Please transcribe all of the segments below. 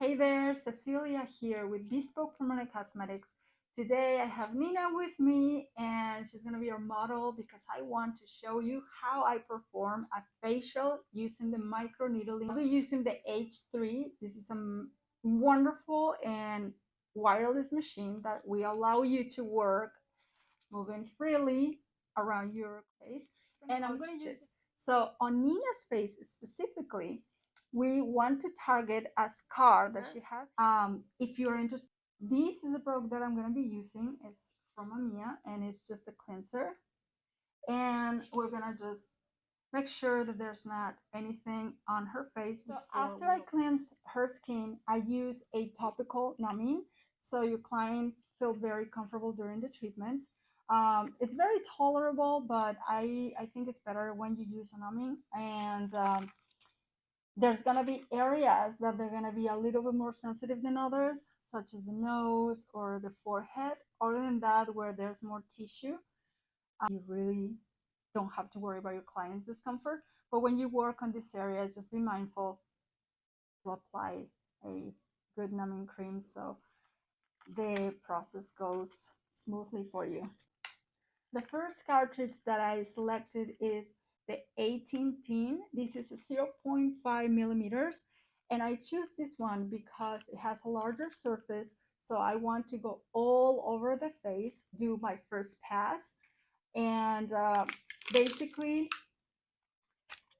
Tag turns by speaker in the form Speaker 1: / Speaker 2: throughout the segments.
Speaker 1: Hey there, Cecilia here with Bespoke Permanent Cosmetics. Today I have Nina with me and she's going to be our model because I want to show you how I perform a facial using the micro needling. I'll be using the H3. This is a wonderful and wireless machine that will allow you to work moving freely around your face. And I'm going to use, so on Nina's face specifically, we want to target a scar that she has. If you're interested, this is a product that I'm going to be using. It's from amiea and it's just a cleanser. And we're going to just make sure that there's not anything on her face. So after I cleanse her skin, I use a topical numbing so your client feel very comfortable during the treatment. It's very tolerable, but I think it's better when you use a numbing. And there's gonna be areas that they're gonna be a little bit more sensitive than others, such as the nose or the forehead. Other than that, where there's more tissue, you really don't have to worry about your client's discomfort. But when you work on these areas, just be mindful to apply a good numbing cream so the process goes smoothly for you. The first cartridge that I selected is the 18 pin. This is a 0.5 millimeters. And I choose this one because it has a larger surface. So I want to go all over the face, do my first pass. And basically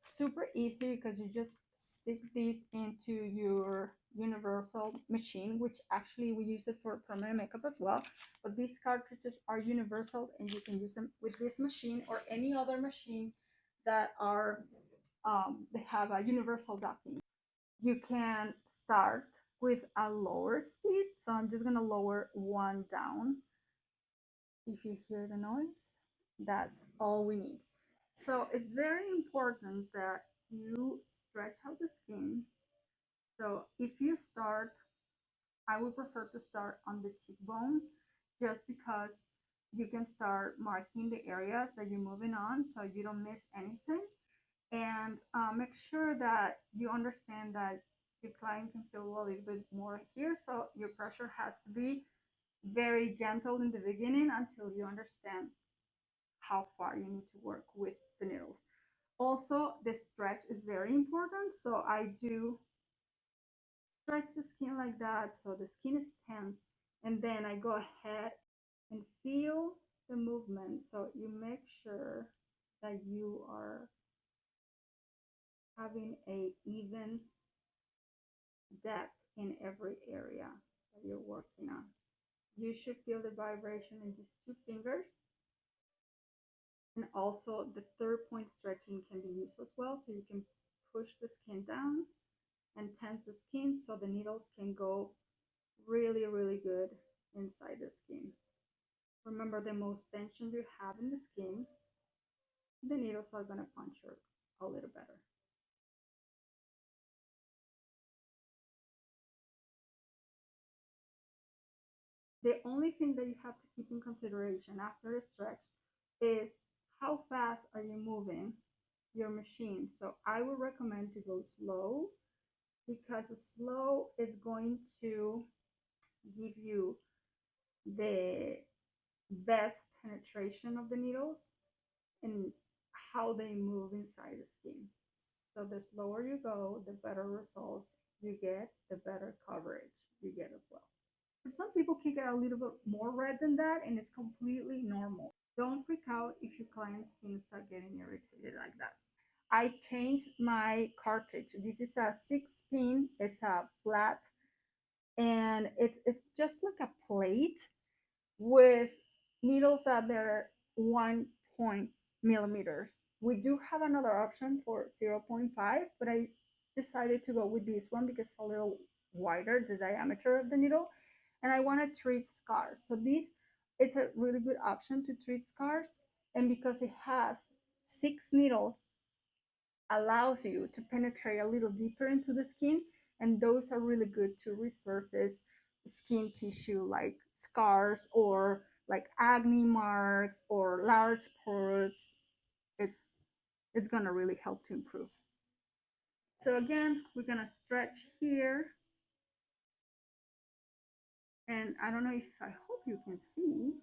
Speaker 1: super easy because you just stick these into your universal machine, which actually we use it for permanent makeup as well. But these cartridges are universal and you can use them with this machine or any other machine that are they have a universal docking. You can start with a lower speed, so I'm just going to lower one down. If you hear the noise, that's all we need. So it's very important that you stretch out the skin. So if you start, I would prefer to start on the cheekbone just because you can start marking the areas that you're moving on so you don't miss anything. And make sure that you understand that your client can feel a little bit more here. So your pressure has to be very gentle in the beginning until you understand how far you need to work with the needles. Also, the stretch is very important. So I do stretch the skin like that so the skin is tense. And then I go ahead and feel the movement. So you make sure that you are having a even depth in every area that you're working on. You should feel the vibration in these two fingers. And also the third point stretching can be used as well. So you can push the skin down and tense the skin so the needles can go really, really good inside the skin. Remember, the most tension you have in the skin, the needles are going to puncture a little better. The only thing that you have to keep in consideration after a stretch is how fast are you moving your machine. So I would recommend to go slow because slow is going to give you the best penetration of the needles and how they move inside the skin. So the slower you go, the better results you get, the better coverage you get as well. For some people can get a little bit more red than that and it's completely normal. Don't freak out if your client's skin start getting irritated like that. I changed my cartridge. This is a 6 pin, it's a flat, and it's just like a plate with needles that are 1 millimeters. We do have another option for 0.5, but I decided to go with this one because it's a little wider, the diameter of the needle, and I want to treat scars. So this, it's a really good option to treat scars, and because it has 6 needles, allows you to penetrate a little deeper into the skin, and those are really good to resurface skin tissue like scars or like acne marks or large pores. It's gonna really help to improve. So again, we're gonna stretch here And I don't know if I hope you can see.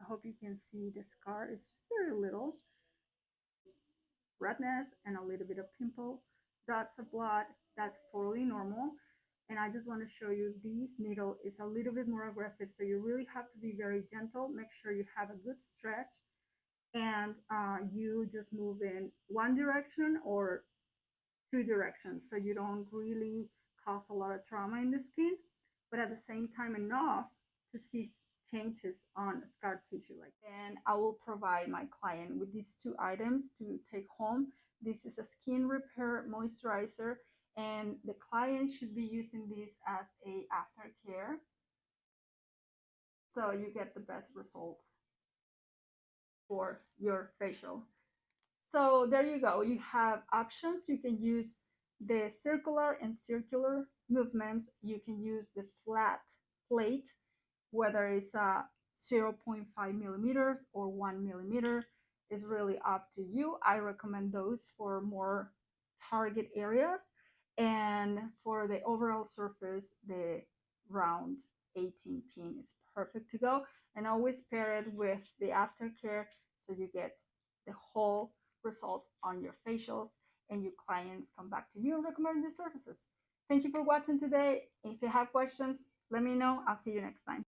Speaker 1: I hope you can see the scar is just very little redness and a little bit of pimple, dots of blood. That's totally normal. And I just want to show you this needle is a little bit more aggressive. So you really have to be very gentle. Make sure you have a good stretch and you just move in one direction or two directions so you don't really cause a lot of trauma in the skin, but at the same time enough to see changes on scar tissue. Like, and I will provide my client with these two items to take home. This is a skin repair moisturizer, and the client should be using this as a aftercare so you get the best results for your facial. So there you go. You have options. You can use the circular and circular movements. You can use the flat plate, whether it's 0.5 millimeters or 1 millimeter. Is really up to you. I recommend those for more target areas. And for the overall surface, the round 18 pin is perfect to go. And always pair it with the aftercare so you get the whole results on your facials and your clients come back to you and recommend your services. Thank you for watching today. If you have questions, let me know. I'll see you next time.